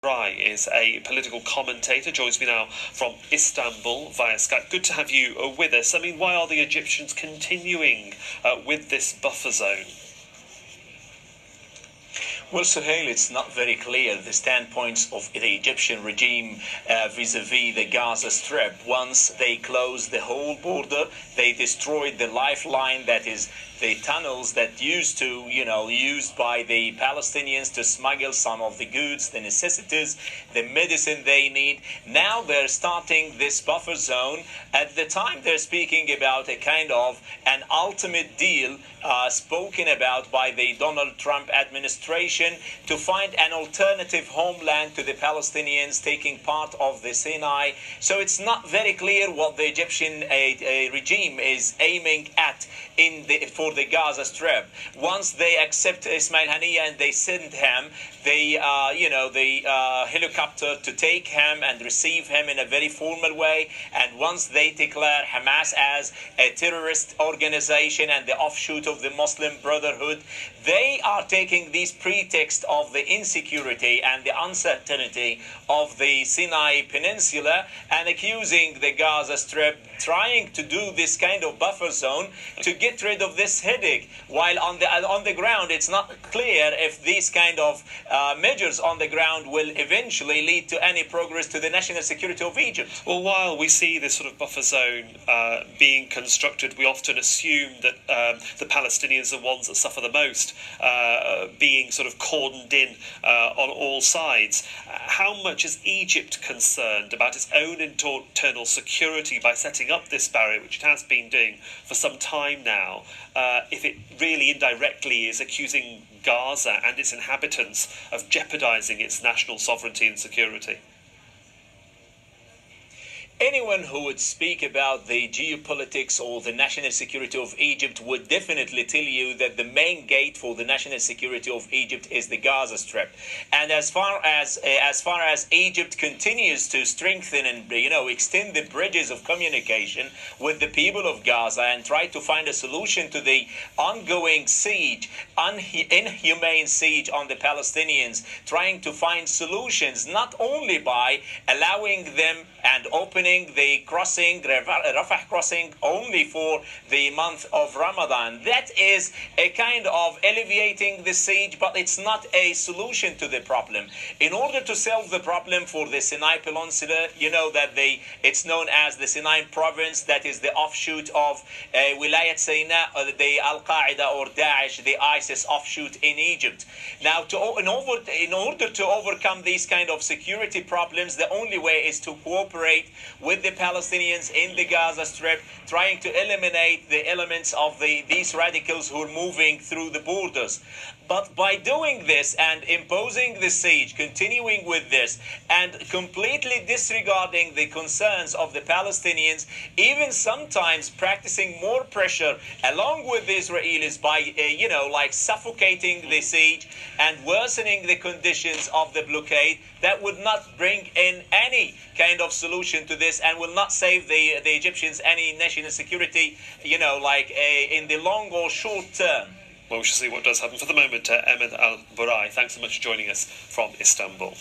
Rai is a political commentator, joins me now from Istanbul via Skype. Good to have you with us. I mean, why are the Egyptians continuing with this buffer zone? Well, Suhail, it's not very clear the standpoints of the Egyptian regime vis-a-vis the Gaza Strip. Once they closed the whole border, they destroyed the lifeline, that is the tunnels that used by the Palestinians to smuggle some of the goods, the necessities, the medicine they need. Now they're starting this buffer zone. At the time, they're speaking about a kind of an ultimate deal spoken about by the Donald Trump administration to find an alternative homeland to the Palestinians taking part of the Sinai. So it's not very clear what the Egyptian regime is aiming at for the Gaza Strip. Once they accept Ismail Haniyeh and they send him the helicopter to take him and receive him in a very formal way, and once they declare Hamas as a terrorist organization and the offshoot of the Muslim Brotherhood, they are taking this pretext of the insecurity and the uncertainty of the Sinai Peninsula and accusing the Gaza Strip, trying to do this kind of buffer zone to get rid of this headache, while on the ground it's not clear if these kind of measures on the ground will eventually lead to any progress to the national security of Egypt. Well, while we see this sort of buffer zone being constructed, we often assume that the Palestinians are the ones that suffer the most, being sort of cordoned in on all sides. How much is Egypt concerned about its own internal security by setting up this barrier, which it has been doing for some time now, if it really indirectly is accusing Gaza and its inhabitants of jeopardizing its national sovereignty and security? Anyone who would speak about the geopolitics or the national security of Egypt would definitely tell you that the main gate for the national security of Egypt is the Gaza Strip. And as far as Egypt continues to strengthen and extend the bridges of communication with the people of Gaza and try to find a solution to the ongoing siege, inhumane siege on the Palestinians, trying to find solutions not only by allowing them and opening the crossing, Rafah crossing, only for the month of Ramadan. That is a kind of alleviating the siege, but it's not a solution to the problem. In order to solve the problem for the Sinai Peninsula, you know that it's known as the Sinai province, that is the offshoot of Wilayat Sinai, the Al-Qaeda or Daesh, the ISIS offshoot in Egypt. Now, in order to overcome these kind of security problems, the only way is to cooperate with the Palestinians in the Gaza Strip, trying to eliminate the elements of these radicals who are moving through the borders. But by doing this and imposing the siege, continuing with this, and completely disregarding the concerns of the Palestinians, even sometimes practicing more pressure along with the Israelis by, suffocating the siege and worsening the conditions of the blockade, that would not bring in any kind of solution to this and will not save the Egyptians any national security, in the long or short term. Well, we shall see what does happen. For the moment, Ahmed Al-Burai, thanks so much for joining us from Istanbul.